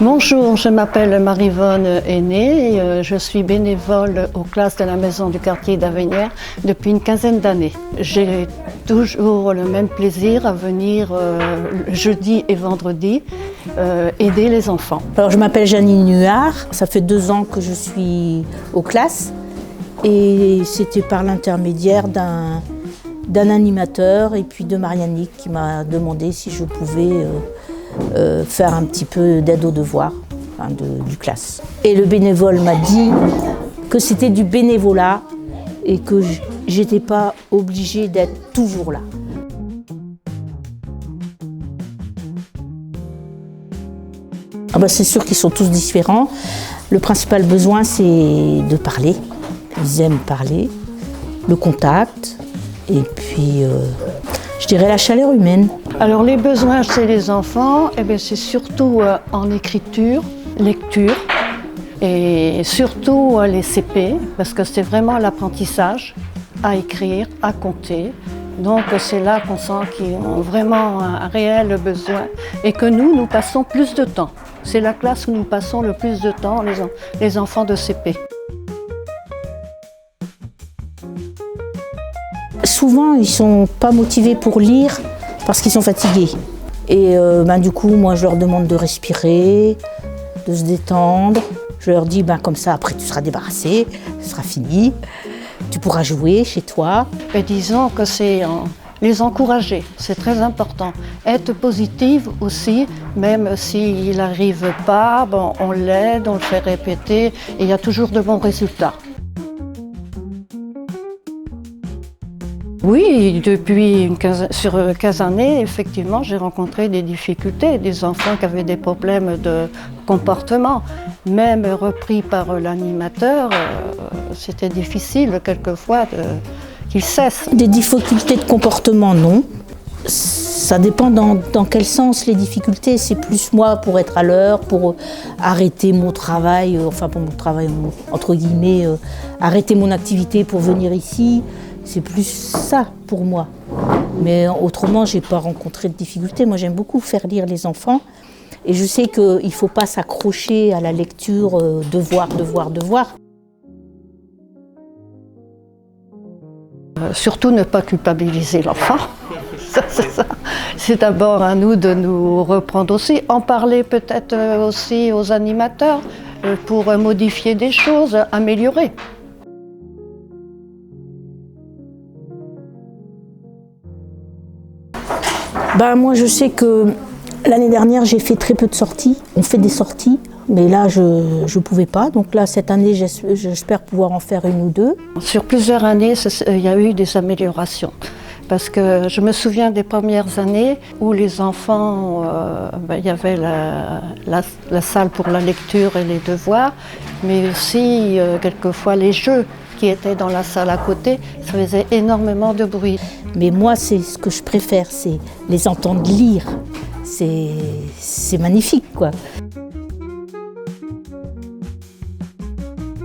Bonjour, je m'appelle Marie-Vonne Aîné et je suis bénévole aux classes de la maison du quartier d'Avenières depuis une quinzaine d'années. J'ai toujours le même plaisir à venir jeudi et vendredi aider les enfants. Alors je m'appelle Janine Nuard, ça fait 2 ans que je suis aux classes et c'était par l'intermédiaire d'un animateur et puis de Marianne qui m'a demandé si je pouvais faire un petit peu d'aide aux devoirs du classe. Et le bénévole m'a dit que c'était du bénévolat et que j'étais pas obligée d'être toujours là. Ah bah c'est sûr qu'ils sont tous différents. Le principal besoin, c'est de parler. Ils aiment parler, le contact et puis je dirais la chaleur humaine. Alors les besoins chez les enfants, c'est surtout en écriture, lecture et surtout les CP parce que c'est vraiment l'apprentissage à écrire, à compter. Donc c'est là qu'on sent qu'ils ont vraiment un réel besoin et que nous passons plus de temps. C'est la classe où nous passons le plus de temps, les enfants de CP. Souvent, ils ne sont pas motivés pour lire parce qu'ils sont fatigués. Et du coup, moi, je leur demande de respirer, de se détendre. Je leur dis, comme ça, après, tu seras débarrassé, ce sera fini. Tu pourras jouer chez toi. Et disons que c'est les encourager, c'est très important. Être positive aussi, même s'il n'arrive pas, on l'aide, on le fait répéter et il y a toujours de bons résultats. Oui, depuis sur 15 années, effectivement, j'ai rencontré des difficultés, des enfants qui avaient des problèmes de comportement. Même repris par l'animateur, c'était difficile quelquefois qu'ils cessent. Des difficultés de comportement, non. Ça dépend dans quel sens les difficultés. C'est plus moi pour être à l'heure, pour arrêter mon travail, entre guillemets, arrêter mon activité pour venir ici. C'est plus ça pour moi. Mais autrement, je n'ai pas rencontré de difficultés. Moi, j'aime beaucoup faire lire les enfants. Et je sais qu'il ne faut pas s'accrocher à la lecture, devoir. Surtout ne pas culpabiliser l'enfant. C'est d'abord à nous de nous reprendre aussi. En parler peut-être aussi aux animateurs pour modifier des choses, améliorer. Moi, je sais que l'année dernière, j'ai fait très peu de sorties. On fait des sorties, mais là, je ne pouvais pas. Donc là, cette année, j'espère pouvoir en faire 1 ou 2. Sur plusieurs années, il y a eu des améliorations. Parce que je me souviens des premières années où les enfants, il y avait la salle pour la lecture et les devoirs, mais aussi quelquefois les jeux qui étaient dans la salle à côté, ça faisait énormément de bruit. Mais moi, c'est ce que je préfère, c'est les entendre lire. C'est magnifique, quoi.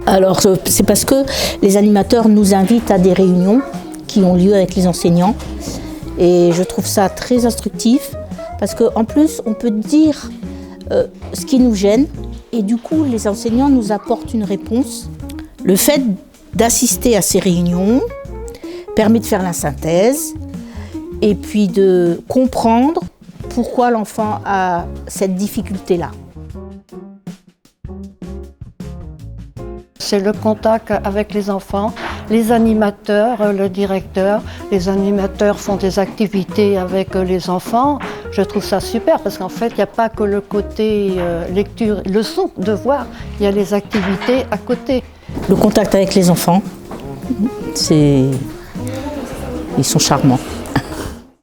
Alors, c'est parce que les animateurs nous invitent à des réunions qui ont lieu avec les enseignants. Et je trouve ça très instructif, parce qu'en plus, on peut dire ce qui nous gêne, et du coup, les enseignants nous apportent une réponse. Le fait d'assister à ces réunions permet de faire la synthèse et puis de comprendre pourquoi l'enfant a cette difficulté-là. C'est le contact avec les enfants, les animateurs, le directeur. Les animateurs font des activités avec les enfants. Je trouve ça super parce qu'en fait, il n'y a pas que le côté lecture, leçon, devoir, il y a les activités à côté. Le contact avec les enfants, ils sont charmants.